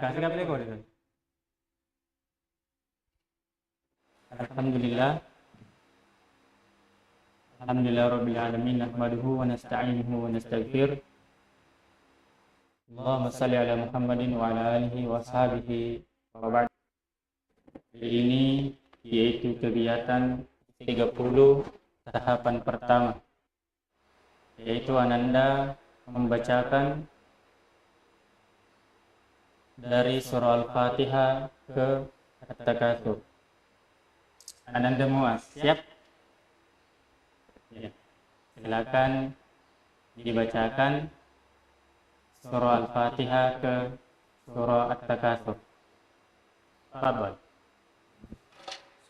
kasih apa lagi kau? Alhamdulillah. Alhamdulillah Rabbil Alamin. Nahmaduhu wa nasta'inuhu wa nastaghfir. Allahumma salli ala Muhammadin wa ala alihi wa sahbihi wa ba'd. Ini yaitu kegiatan 30 tahapan pertama, yaitu Ananda membacakan dari surah Al-Fatihah ke At-Takatsur. Ananda Muaz, siap? Ya. Silakan dibacakan surah Al-Fatihah ke surah At-Takatsur. Tafadhal.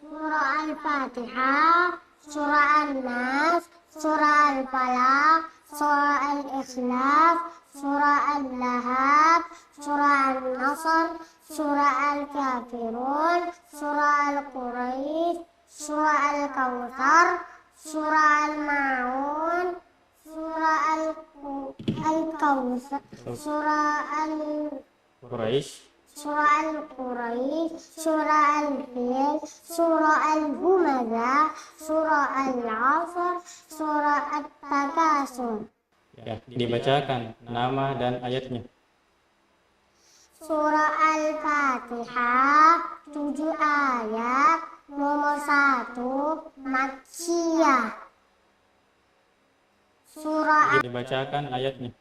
Surah Al-Fatihah, Surah An-Nas, Surah Al-Falaq, Surah Al-Ikhlas, Surah Al-Lahab, Surah An-Nasr, Surah Al-Kafirun, Surah Al-Quraisy, Surah Al-Kautsar, Surah Al-Maun, Surah Al-Kautsar, Surah Quraisy, Surah Al-Quraisy, Surah Al-Fil, Surah Al-Humazah, Surah Al-Asr, Surah At-Takatsur. ya, dibacakan nama dan ayatnya. Surah Al-Fatihah 7 ayat, nomor 1 Makkiyah. Surah Dibacakan ayatnya.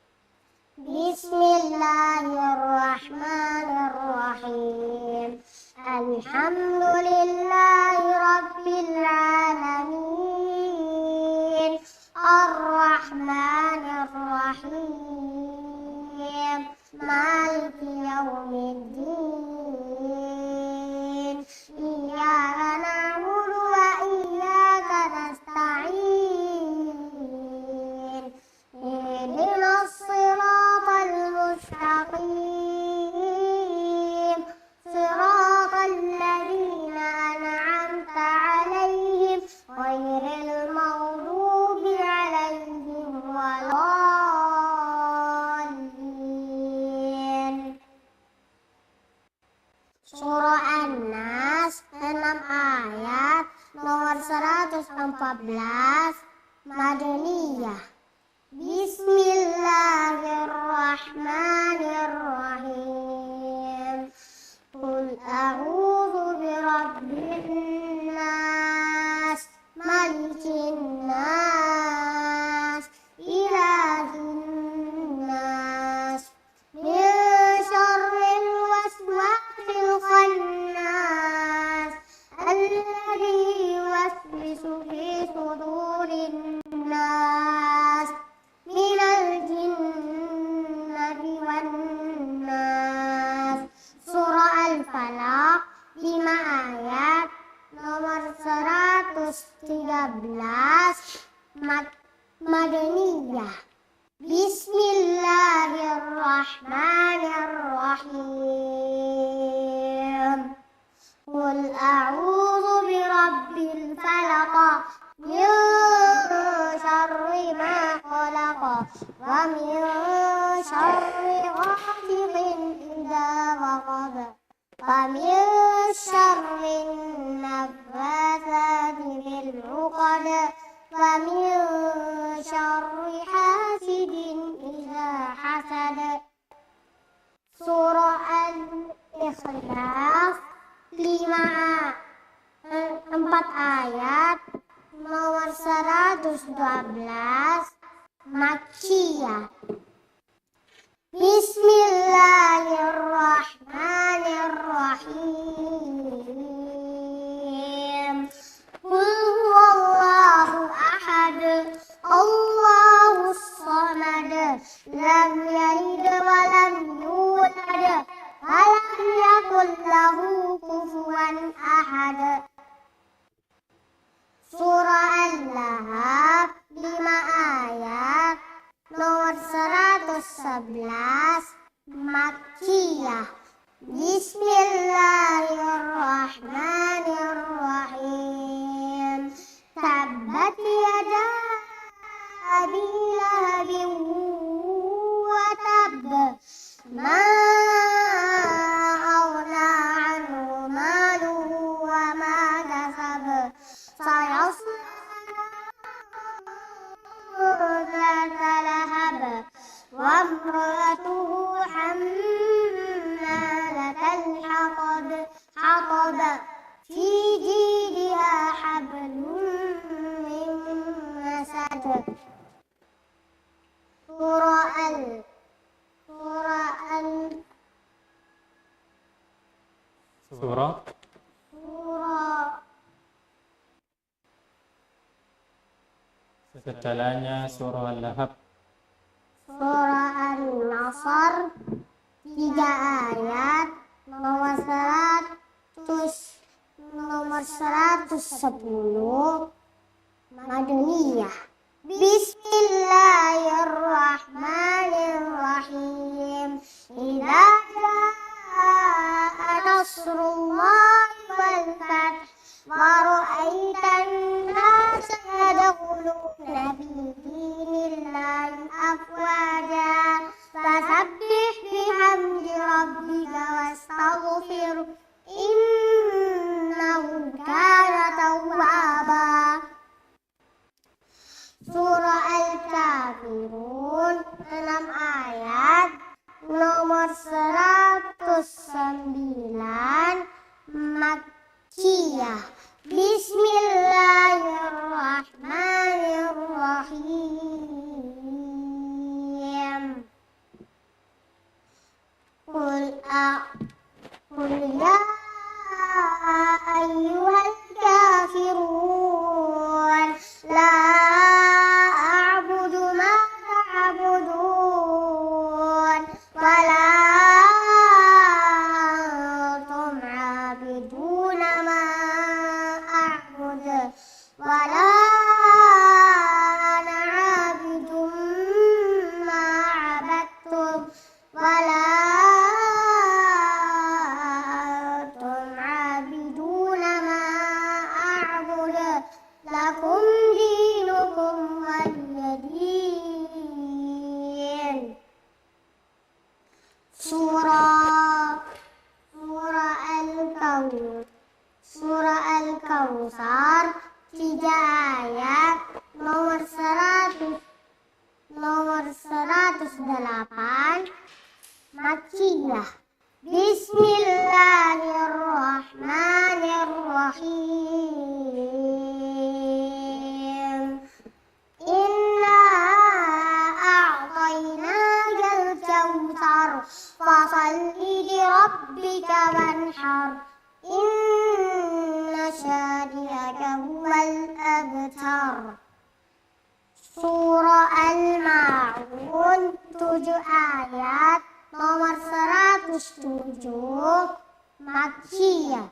Bismillahirrahmanirrahim. Alhamdulillahi Rabbil Alamin. Ar-Rahmanir-Rahim. Maliki Yaumiddin. Iyyaka na'budu wa iyyaka nasta'in. Ihdinas siratal mustaqim. Siratal ladzina an'amta 'alaihim ghairil maghdubi 'alaihim waladdallin. Surah An-Nas 6 ayat, nomor 114 Madaniyah. Bismillahirrahmanirrahim. Qul a'udzu birabbin nas, malikin nas, ilahin nas, min syarril waswasil khannas, alladzi yuwaswisu fi sudurin nas, minal jinnati wan nas. Surah Al-Falaq 5 ayat, nomor 113 Madaniyah. Bismillahirrahmanirrahim. Qul a'udzu birabbil falaq, min syarri ma khalaq, wa min syarri ghasiqin idza waqab, wa min syarri naffatsati fil 'uqad, wa min syarri hasidin idza hasad. Surah Al-Ikhlas 4 ayat, nomor 112 Makkiyah. Bismillahirrahmanirrahim. Qul huwallahu ahad, Allahus samad, lam yalid wa lam yulad, wa lam yakul lahu kufuwan ahad. Surah Al-Lahab 5 ayat, nomor 111 Makkiyah. Bismillahirrahmanirrahim. Tabbat yada abi lahabin wa tabb, ma Surah Surah setelahnya surah Al-Lahab. Surah An-Nasr 3 ayat nomor 110 Madaniyah. Bismillahirrahmanirrahim. Idza jaa nasrullahi wal fath wa ra'aitan nasa yadkhuluna fi dinillahi afwaja fasabbih bihamdi rabbika wastaghfir innahu kana tawwaba. Surah Al-Kafirun 6 ayat nomor 109 Makkiyah. Bismillahirrahmanirrahim. Qul ya ayyuhal kafirun la a'budu ma ta'budun wa la antum 'abiduna ma a'budu wa la ana 'abidun ma 'abadtum wa la lakum dinukum waliyadin. Surah Al-Kautsar 3 ayat nomor 108 Makkiyah. Bismillahirrahmanirrahim. Inna a'tainakal kautsar fasalli li rabbika wanhar inna syani'aka huwal abtar. Surah Al-Ma'un 7 ayat nomor 107 Makkiyah.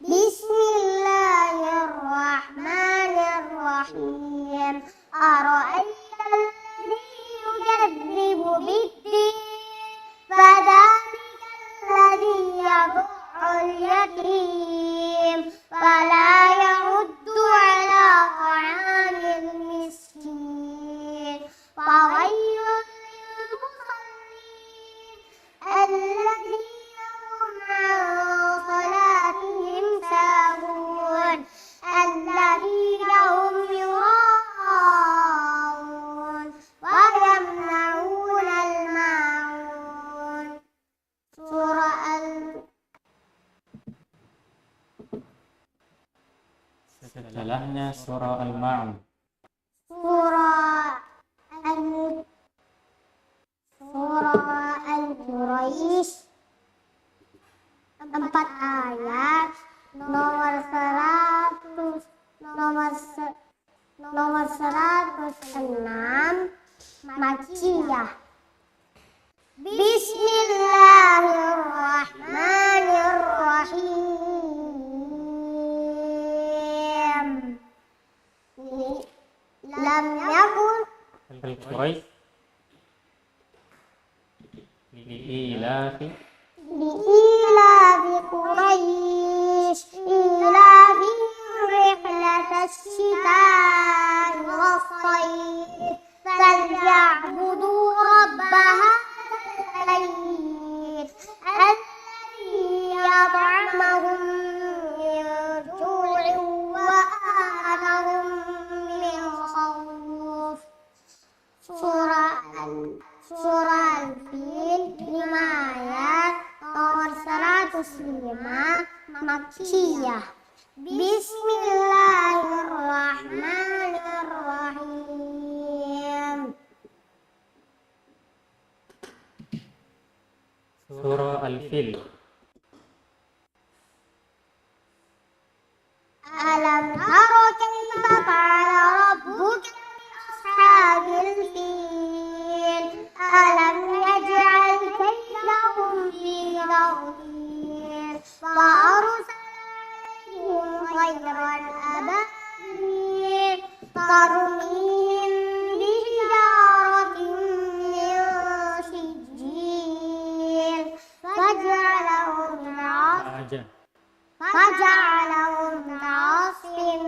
Bismillahirrahmanirrahim. Ara'aital ladzi yukadzibu bid-din fadzalikal ladzi yad'ul yatim wa la yahuddu 'ala ta'amil miskin. Fawailun الذين هم عن صلاتهم ساهون الذين هم يراءون ويمنعون الماعون. Setelahnya surah Al-Ma'un. Surah Al-Quraisy 4 ayat nomor 106 Makkiyah. Bismillahirrahmanirrahim. Lam yakun Al-Quraisy li'ilafi li'ilafi Quraisy ilafi rihlatas syita'i was-sayf falyabudu rabb hadzal bayt alladzi at'amahum min ju'in wa amanahum min khawf. Surah Al-Fil 5 ayat nomor 105 Makkiyah. Bismillahirrahmanirrahim. surah Al-Fil فجعلهم كعصف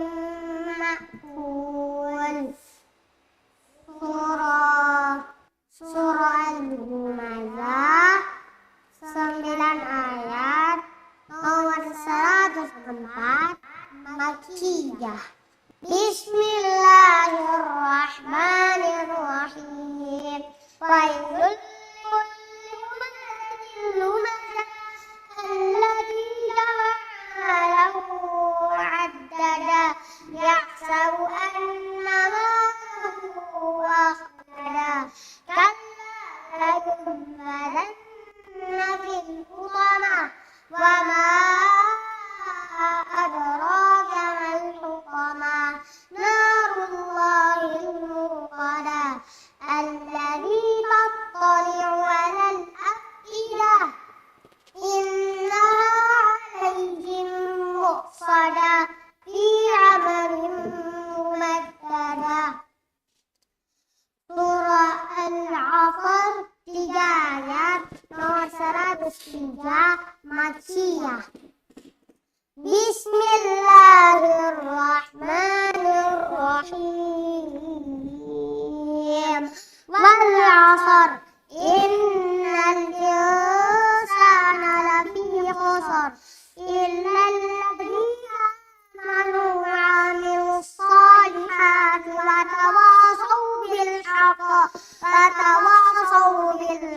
مأكول. Surah Al-Humazah 9 ayat, nomor 104, Makkiyah. Bismillahirrahmanirrahim. Wailul likulli humazatin lumazah alladzi jama'a malahu wa'addada yahsabu anna malahu akhlada kalla layunbadanna fil hutama wa ma adraka mal hutama narullahil muqada allati tattali'u 'alal afidah innaha 'alayhim muqsadah fi 'amalin mumaddada. Surah Al-Asr 3 ayat, nomor 103, Makkiyah. Bismillahirrahmanirrahim. Wal 'asr innal insana lafi khusr illa alladzina amanu wa 'amilus solihati wa tawasaw bil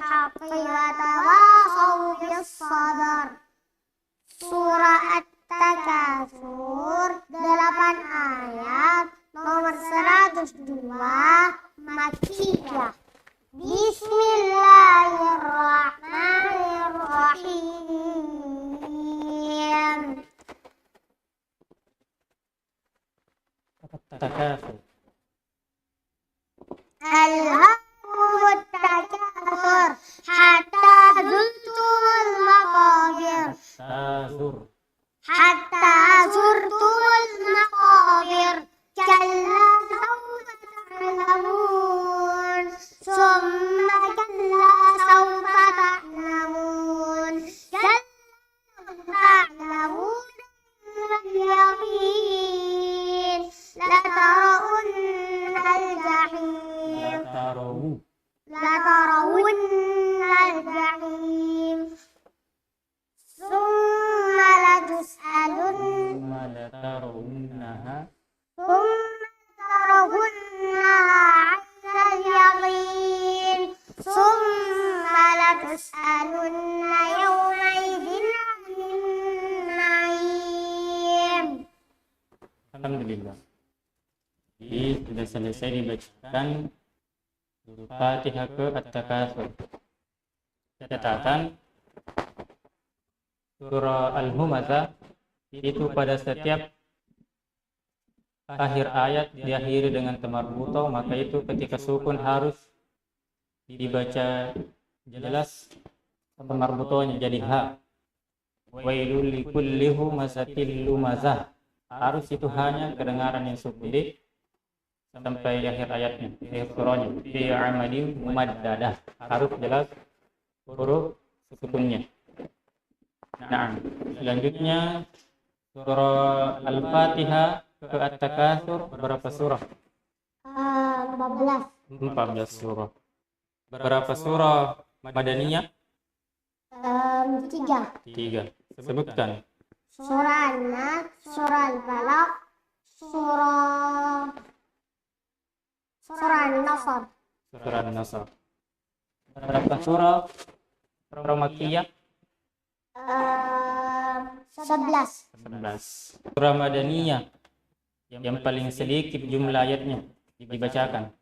haqqi wa tawasaw bis sabr. Surah At-Takatsur 8 ayat, nomor 102, Makkiyah. Bismillahirrahmanirrahim. Takatsur. Alhaakumut takatsur hatta zurtumul maqabir. Hatta zurtumul maqabir. Kalla sawfa ta'lamun. Summa kalla sawfa ta'lamun. Kalla ta'lamun al-yaqin. Latarawunnal jahim. Latarawunnal jahim. Summa latarawunnaha 'ainal yaqin. Summa latus'alunna yawmaidzin 'anil na'im. Alhamdulillah. Jadi sudah selesai dibacakan Fatihah ke At-Takatsur. Catatan surah Al-Humazah itu pada setiap akhir ayat diakhiri dengan tamarbuto, maka itu ketika sukun harus dibaca jelas tamarbutonya jadi ha. Wailul likulli humazatil lumazah, harus itu hanya kedengaran yang sukun sampai akhir ayatnya, akhir surahnya. Fi amalin mumaddadah, harus jelas huruf sukunnya. Nah, selanjutnya surah Al-Fatihah ke At-Takatsur berapa surah? 14 surah. Berapa surah Madaniyah? 3. Sebutkan. Surah An-Nas, surah Al-Falaq, surah An-Nasr. Surah An-Nasr. Berapa surah Makkiyah? 11. Surah Madaniyah yang paling sedikit jumlah ayatnya dibacakan.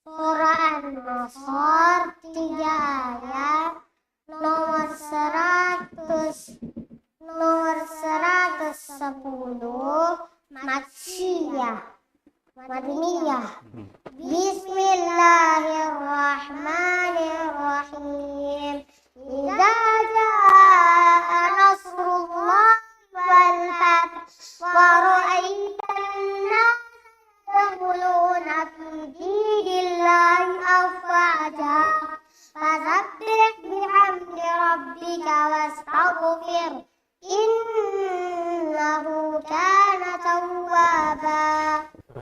Surah An-Nasr 3 ayat, nomor 110, Madaniyah. Bismillahirrahmanirrahim. Idza jaa nasrullah wal fath wa ra'aitan nas yadkhuluna fi dinillahi afwaja fasabbih bihamdi rabbika wastaghfir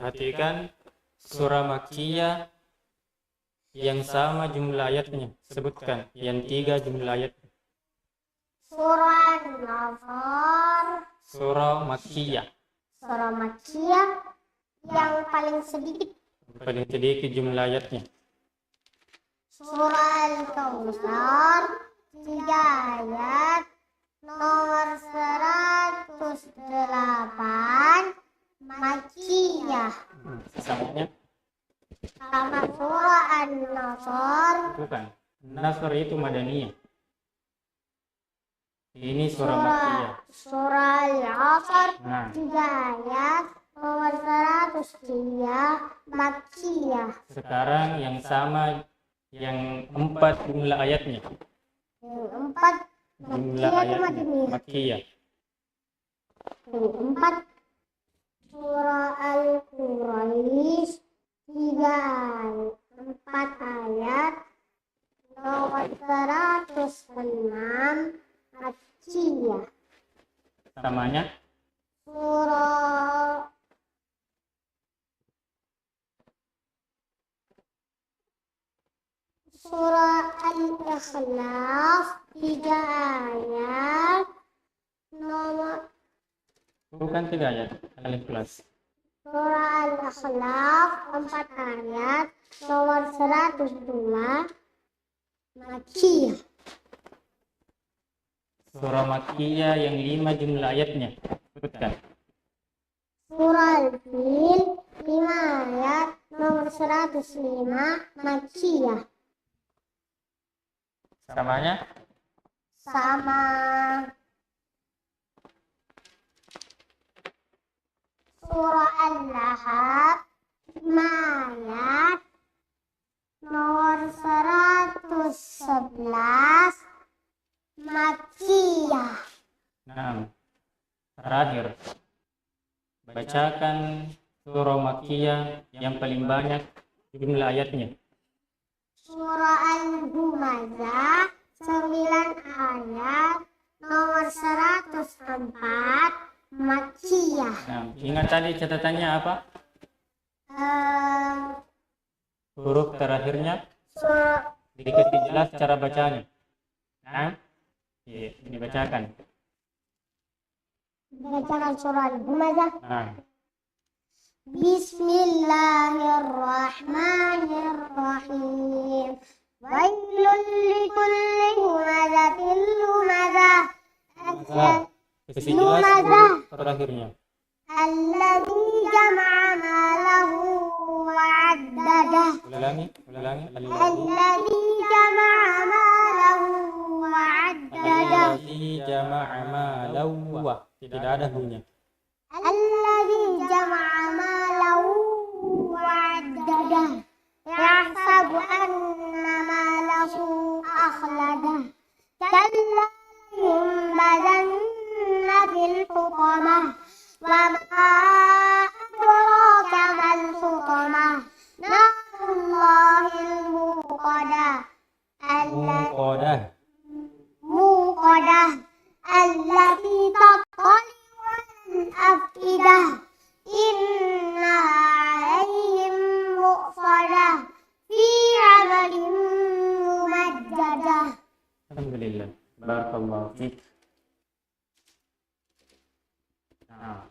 Perhatikan surah Makkiyah yang sama jumlah ayatnya. Sebutkan yang 3 jumlah ayat. Surah An-Nasr. Surah Makkiyah. Surah Makkiyah yang paling sedikit. Paling sedikit jumlah ayatnya. Surah Al-Kautsar 3 ayat nomor 108 Makkiyah. Samanya Sama surah An-Nasr. bukan. Nasr itu Madaniyah. Ini surah Makkiyah. Surah Al-Asr Nah, 3 ayat nomor 103 Makkiyah. sekarang yang sama yang 4 jumlah ayatnya. Yang 4 Jumlah Makkiyah itu ayatnya Madaniyah. Makkiyah. Yang 4 surah Al-Quraisy 4 ayat nomor 106 Makkiyah. Samanya Surah Al-Ikhlas 3 ayat nomor bukan 3 ayat. Al-Ikhlas. Surah Al-Ikhlas 4 ayat nomor 102 Makkiyah. Surah Makkiyah yang 5 jumlah ayatnya. Sebutkan. Surah Al-Fil 5 ayat nomor 105 Makkiyah. Samanya Sama Surah Al-Lahab 5 ayat nomor 111 Makkiyah. Nah, terakhir bacakan surah Makkiyah yang paling banyak jumlah ayatnya. Surah Al-Humazah 9 ayat nomor 104 Makkiyah. Nah, ingat tadi catatannya apa? Huruf terakhirnya Surah dikasih jelas cara bacanya. Nah, dibacakan. Bacakan surah Al-Humazah. Nah, Bismillahirrahmanirrahim. Wailul likulli humazatin lumazah. kasih jelas huruf terakhirnya. Alladzi jama'a malahu wa'addadah. Ulangi. Alladzi jama'a malahu wa'addadah. Alladzi jama'a malahu. Tidak ada hunya. Alladzi jama'a malahu wa'addadah. Yahsabu anna malahu akhladah. Kalla yunbadanna fil hutamah. Wa ma adraka mal hutamah. Narullahil muqadah. Muqadah. Muqadah allati tattali'u al-afidah. Inna 'alaihim muqsadah fi 'amalin mumajjadah. Alhamdulillah. Barakallahu fiik. Nah,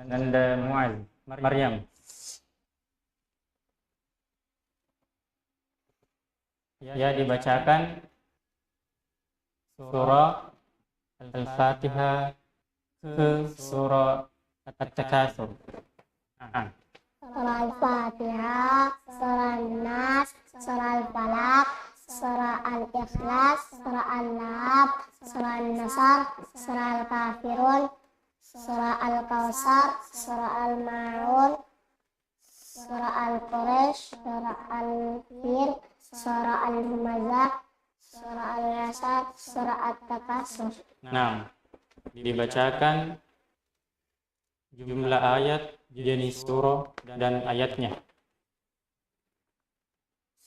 Nanda Muaz, Maryam. Ya, dibacakan surah Al-Fatihah ke surah At-Takatsur. Surah Al-Fatihah, Surah An-Nas, Surah Al-Falaq, Surah Al-Ikhlas, Surah Al-Lahab, Surah An-Nasr, Surah Al-Kafirun, Surah Al-Kawthar, Surah Al-Ma'un, Surah Al-Quraish, Surah Al-Fil, Surah Al-Humazah, Surah Al-Yasar, Surah At-Takatsur. Nah, dibacakan jumlah ayat, jenis surah, dan ayatnya.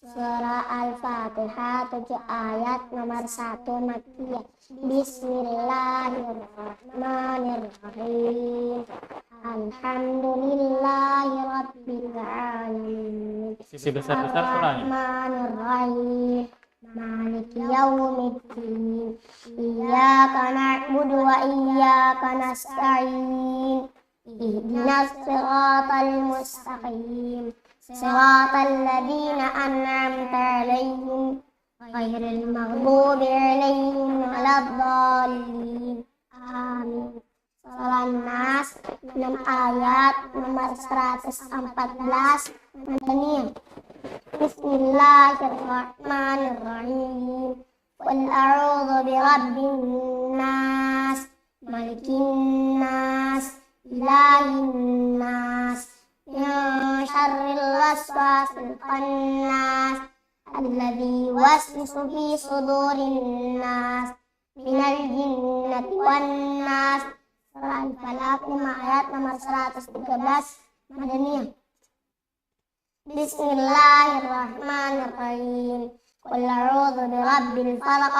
Surah Al-Fatihah 7 ayat, nomor 1 Makkiyah. Bismillahirrahmanirrahim. Alhamdulillahi Rabbil Alamin. Sebesar-besar surahnya. Ar-Rahmanir-Rahim. Maliki yaumiddin. Iyyaka na'budu wa iyyaka nasta'in. Ihdinas siratal mustaqim. Siratal ladzina an'amta 'alaihim ghairil maghdubi 'alaihim waladdallin. Amin. Surah An-Nas 6 ayat, nomor 114 Madaniyah. Bismillahirrahmanirrahim. Qul a'udzu birabbin nas, malikin nas, ilahin nas, min syarril waswasil khannas, alladzi yuwaswisu fi sudurin nas, minal jinnati wan nas. Surah Al-Falaq 5 ayat, nomor 113 Madaniyah. Bismillahirrahmanirrahim. Qul a'udzu birabbil falaq,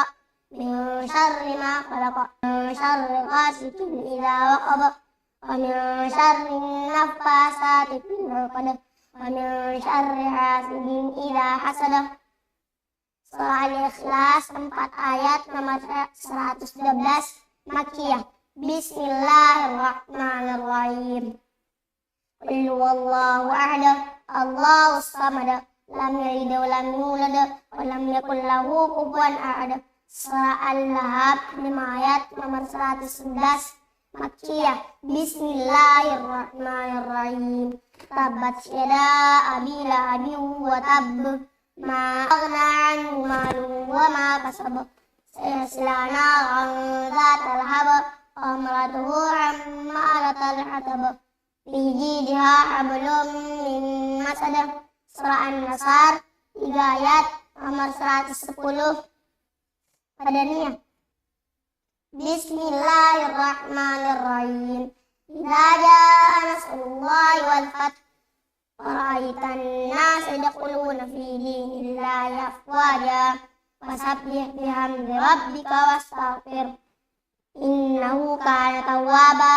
min syarri ma khalaq, min syarri ghasiqin idza waqab, wa min syarri naffasati fil 'uqad, wa min syarri hasidin idza hasad. Surah Al-Ikhlas 4 ayat, nomor 112 Makkiyah. Bismillahirrahmanirrahim. Qul huwallahu ahad, Allahus samad, lam yalid wa lam yulad wa lam yakul lahu kufuwan ahad. Surah Al-Lahab 5 ayat, nomor 111 Makkiyah. Bismillahirrahmanirrahim. Tabbat yada abi lahabin wa tabb, ma aghna anhu maluhu wa ma kasab, sayasla naran dhatal lahab, amratuhu ammalatal hatab, fi jidha hablum min masad. Surah An-Nasr 3 ayat, nomor 110 Madaniyah. Bismillahirrahmanirrahim. Idza jaa nasrullahi wal fath, wara'aitan nas yadkhuluna fi dinillahi afwaja, fasabbih bihamdi rabbika wastaghfir, innahu kana tawwaba.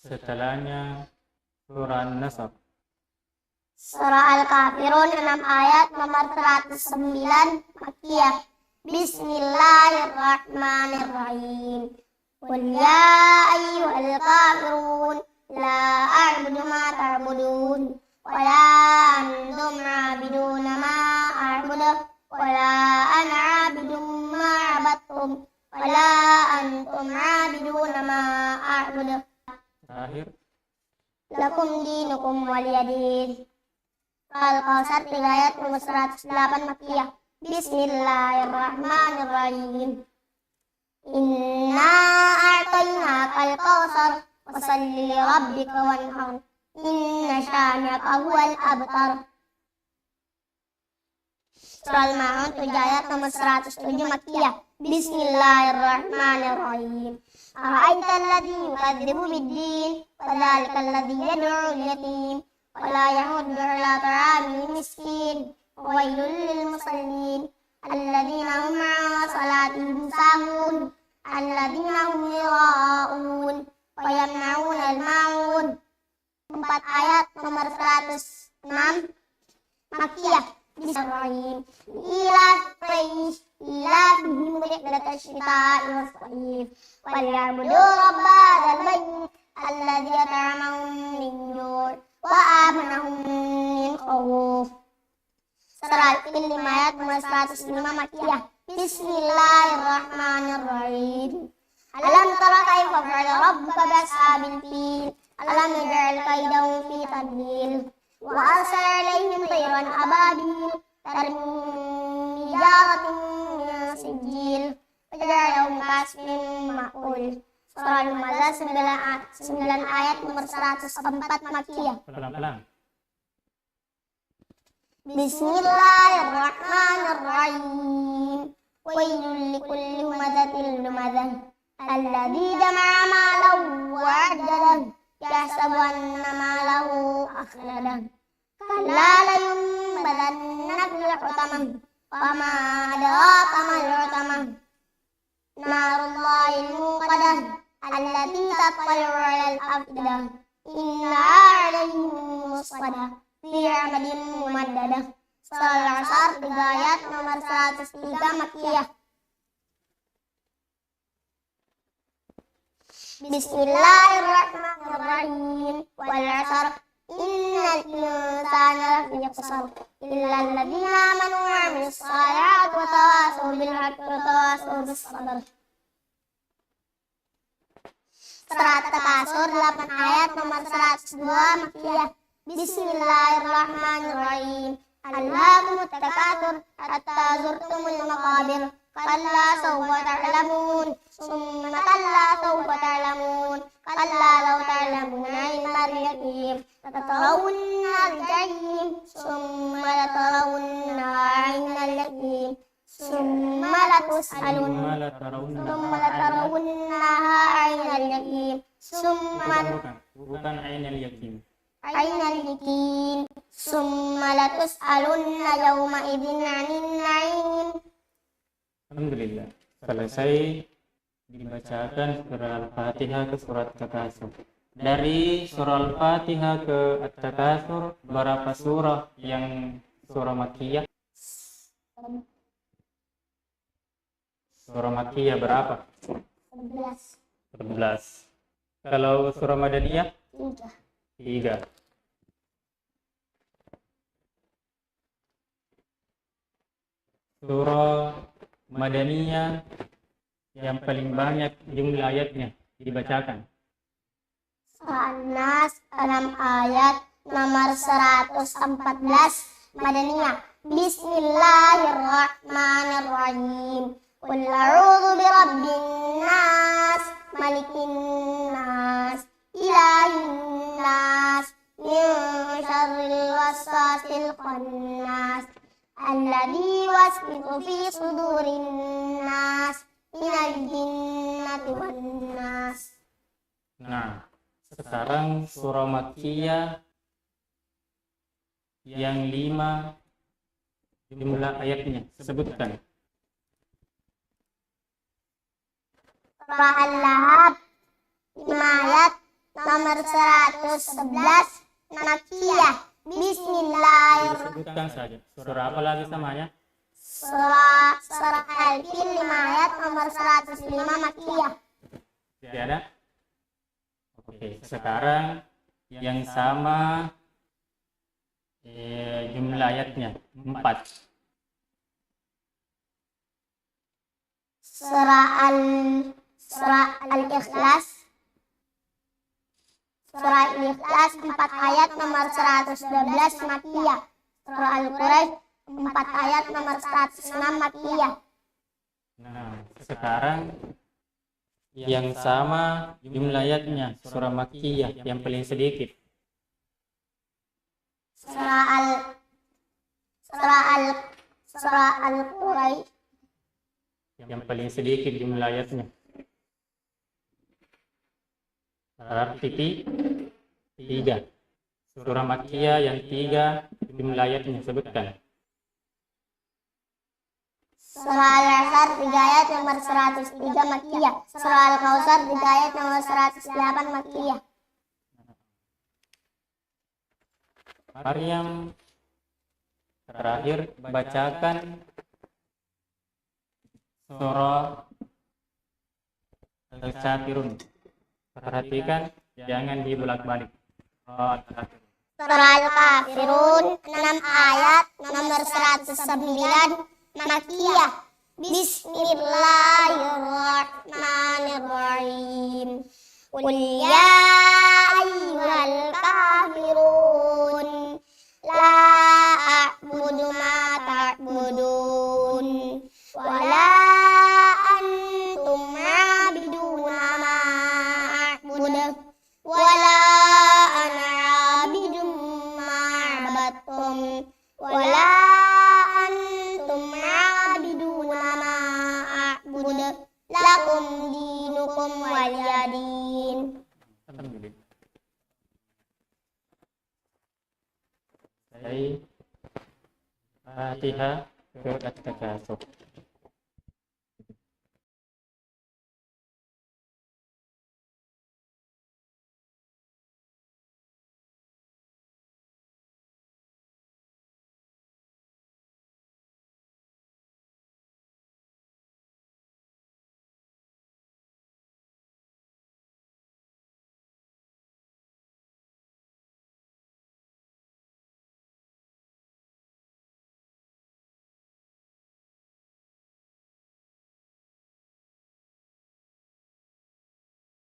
Setelahnya surah An-Nasr. Surah Al-Kafirun 6 ayat, nomor 109 Makkiyah. Bismillahirrahmanirrahim. Qul ya ayyuhal kafirun, la a'budu ma ta'budun, wa la antum 'abiduna ma a'budu, wa la ana 'abidun ma 'abadtum, wa la antum 'abiduna ma a'budu. Terakhir. Lakum dinukum waliyadin. Al-Kawthar 3 ayat, nomor 108 Makkiyah. Bismillahirrahmanirrahim. Inna a'tainaka al-Kawthar, fasalli li rabbika wanhar, inna syani'aka huwal abtar. Surah Al-Ma'un 7 ayat, nomor 107 Makkiyah. Bismillahirrahmanirrahim. Ara'aita alladhi yukadzibu bid-din, fadhalika alladhi yad'u al-yatim, wa la yahuddu 'ala ta'amil miskin, wa wailul lil musallin, alladhina hum 'an salatihim sahun, alladhina hum yura'un, wa yamna'una al-ma'un. 4 ayat, nomor 106 Makkiyah. Bismillahirrahmanirrahim. Ila Quraish ila fihim rihlat asyita'i was-sayf wal ya'budu rabb hadzal bayt alladzi at'amahum min ju' wa amanahum min khauf. Surah Al-Fil 5 ayat 105 Makkiyah. Bismillahirrahmanirrahim. Alam tara kaifa fa'ala rabbuka bi ashabil fil alam yaj'al kaidahum fi tadlil wa arsala 'alaihim tayran ababil tarmihim bijaratin min sijil faja'alahum ka'asfin ma'kul. Surah Al-Humazah 9 ayat nomor 104 Makkiyah. Pelan-pelan. Bismillahirrahmanirrahim. Wailul likulli humazatil lumazah alladzi jama'a malahu wa 'addadah yahsabu anna malahu akhladah kalla layunbadanna fil hutamah wama adraka mal hutamah narullahil muqadah allati tattali'u 'alal afidah inna 'alaihim musqadah fi 'amadin mumaddadah. Surah Al-Asr 3 ayat nomor 103 Makkiyah. Bismillahirrahmanirrahim. Wal 'asr innal insana lafi khusr illa alladziina aamanu wa 'amilus shaalihati wa tawaasaw bil haqqi wa tawaasaw bis sabr. Surah At-Takasur 8 ayat nomor 102 Makkiyah. Bismillahirrahmanirrahim. Alhaakumut takatsur hatta zurtumul maqabir kalla sawfa ta'lamun summa kalla sawfa ta'lamun kalla law ta'lamuna ilmal yaqin latarawunna al-jahim summa latarawunna 'ainal yaqin summa latarawunnaha 'ainal yaqin Bukan ainal yakin. Ainal yakin summa latus'alunna yawma idzin 'anil na'im. Alhamdulillah. Selesai dibacakan surah Al-Fatihah ke surat Takasur. Dari surah Al-Fatihah ke At-Takasur berapa surah yang surah Makkiyah? Surah Makkiyah berapa? 11. 11. Kalau surah Madaniyah? 3. Surah Madaniyah yang paling banyak jumlah ayatnya dibacakan. Surah An-Nas 6 ayat nomor 114 Madaniyah. Bismillahirrahmanirrahim. Qul a'udzu birabbin nas, malikin nas, ilahin nas, min syarril waswasil khannas, alladzi yuwaswisu fi sudurin nas, minal jinnati wan nas. Nah, sekarang surah Makkiyah yang 5 jumlah ayatnya sebutkan. Surah Al-Lahab 5 ayat nomor 111 Makkiyah. Bismillahirrahmanirrahim. Sebutkan saja. Surah apa lagi samanya? Surah Al-Fil 5 ayat nomor 105 Makkiyah. Tidak ada? Oke, sekarang yang sama jumlah ayatnya 4. Surah Al-Ikhlas 4 ayat nomor 112 Makkiyah. Surah Al-Quraisy 4 ayat nomor 106 Makkiyah. Nah, sekarang yang sama jumlah ayatnya surah Makkiyah yang paling sedikit. Surah Al-Quraisy Yang paling sedikit jumlah ayatnya. Berarti 3. Surah Makkiyah yang 3 jumlah ayatnya sebutkan. Surah Al-Asr 3 ayat nomor 103 Makkiyah. Surah Al-Kautsar 3 ayat nomor 108 Makkiyah. Maryam Terakhir bacakan surah Al-Kafirun. Perhatikan jangan dibolak-balik. Surah Al-Kafirun. Surah Al-Kafirun 6 ayat nomor 109 Makkiyah. Bismillahirrahmanirrahim. Qul ya ayyuhal kafirun la a'budu ma ta'budun wa la antum 'abiduna ma a'budu wa la ana 'abidum ma 'abadtum wa la antum 'abiduna ma a'budu lakum dinukum waliyadin. Alhamdulillah. Baik. Fatihah surat At-Takatsur.